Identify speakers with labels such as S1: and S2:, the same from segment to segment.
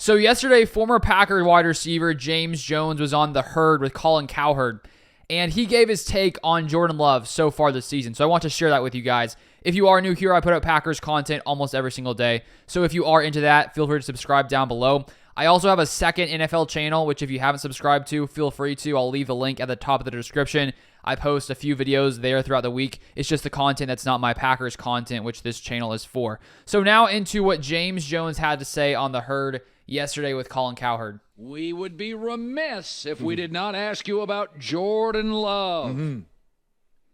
S1: So yesterday, former Packer wide receiver James Jones was on The Herd with Colin Cowherd, and he gave his take on Jordan Love so far this season. So I want to share that with you guys. If you are new here, I put up Packers content almost every single day. So if you are into that, feel free to subscribe down below. I also have a second NFL channel, which if you haven't subscribed to, feel free to. I'll leave the link at the top of the description. I post a few videos there throughout the week. It's just the content that's not my Packers content, which this channel is for. So now into what James Jones had to say on The Herd yesterday with Colin Cowherd.
S2: We would be remiss if we did not ask you about Jordan Love.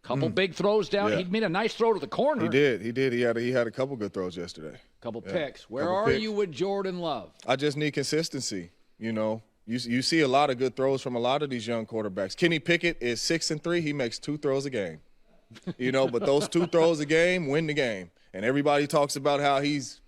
S2: Couple big throws down.
S3: Yeah.
S2: He made a nice throw to the corner.
S3: He did. He had a couple good throws yesterday.
S2: Couple picks. Where
S3: Couple
S2: are
S3: picks.
S2: you with Jordan Love?
S3: I just need consistency. You know, you see a lot of good throws from a lot of these young quarterbacks. Kenny Pickett is 6-3. He makes 2 throws a game. You know, but those 2 throws a game win the game. And everybody talks about how he's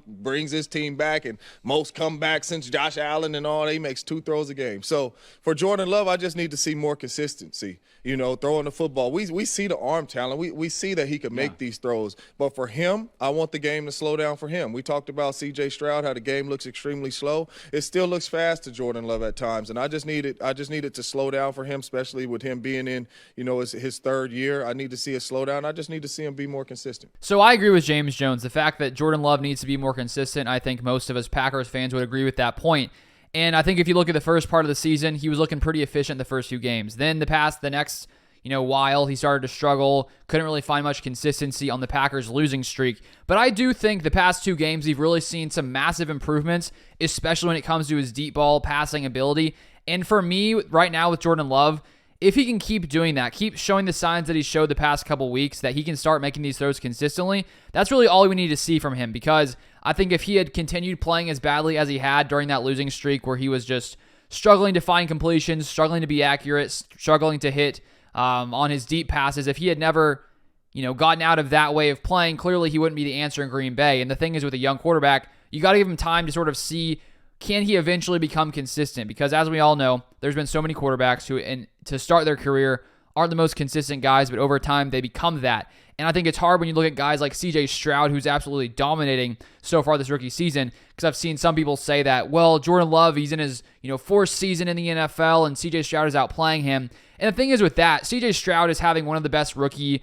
S3: brings his team back and most comeback since Josh Allen and all. He makes 2 throws a game. So for Jordan Love, I just need to see more consistency. You know, throwing the football. We see the arm talent. We see that he can make these throws. But for him, I want the game to slow down for him. We talked about C.J. Stroud, how the game looks extremely slow. It still looks fast to Jordan Love at times, and I just need it to slow down for him, especially with him being in, you know, his 3rd year. I need to see it slow down. I just need to see him be more consistent.
S1: So I agree with James Jones. The fact that Jordan Love needs to be more consistent, I think most of us Packers fans would agree with that point. And I think if you look at the first part of the season, he was looking pretty efficient the first few games. Then the next while, he started to struggle, couldn't really find much consistency on the Packers' losing streak. But I do think the past 2 games, we've really seen some massive improvements, especially when it comes to his deep ball passing ability. And for me, right now with Jordan Love, if he can keep doing that, keep showing the signs that he showed the past couple weeks, that he can start making these throws consistently, that's really all we need to see from him. Because I think if he had continued playing as badly as he had during that losing streak where he was just struggling to find completions, struggling to be accurate, struggling to hit on his deep passes, if he had never gotten out of that way of playing, clearly he wouldn't be the answer in Green Bay. And the thing is, with a young quarterback, you got to give him time to sort of see, can he eventually become consistent? Because as we all know, there's been so many quarterbacks who, to start their career, aren't the most consistent guys, but over time they become that. And I think it's hard when you look at guys like C.J. Stroud, who's absolutely dominating so far this rookie season, because I've seen some people say that, well, Jordan Love, he's in his 4th season in the NFL, and C.J. Stroud is outplaying him. And the thing is with that, C.J. Stroud is having one of the best rookie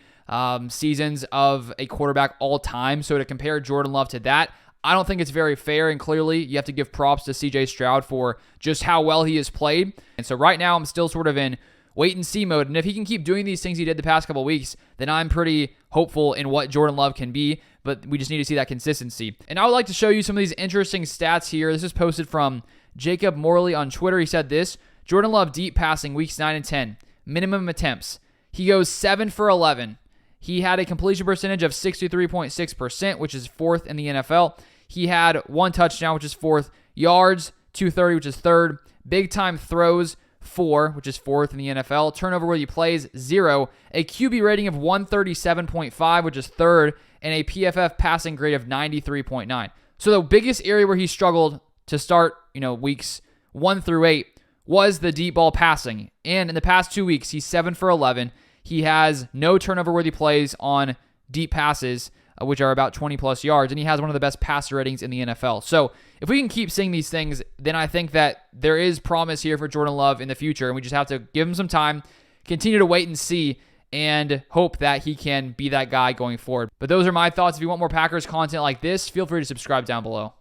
S1: seasons of a quarterback all time. So to compare Jordan Love to that, I don't think it's very fair, and clearly you have to give props to C.J. Stroud for just how well he has played. And so right now I'm still sort of in wait-and-see mode, and if he can keep doing these things he did the past couple weeks, then I'm pretty hopeful in what Jordan Love can be, but we just need to see that consistency. And I would like to show you some of these interesting stats here. This is posted from Jacob Morley on Twitter. He said this: Jordan Love deep passing weeks 9 and 10, minimum attempts. He goes 7 for 11. He had a completion percentage of 63.6%, which is 4th in the NFL. He had 1 touchdown, which is 4th. Yards, 230, which is 3rd. Big time throws, 4, which is 4th in the NFL. Turnover worthy plays, 0. A QB rating of 137.5, which is 3rd. And a PFF passing grade of 93.9. So the biggest area where he struggled to start, weeks 1 through 8 was the deep ball passing. And in the past 2 weeks, he's 7 for 11. He has no turnover-worthy plays on deep passes, which are about 20-plus yards, and he has one of the best passer ratings in the NFL. So if we can keep seeing these things, then I think that there is promise here for Jordan Love in the future, and we just have to give him some time, continue to wait and see, and hope that he can be that guy going forward. But those are my thoughts. If you want more Packers content like this, feel free to subscribe down below.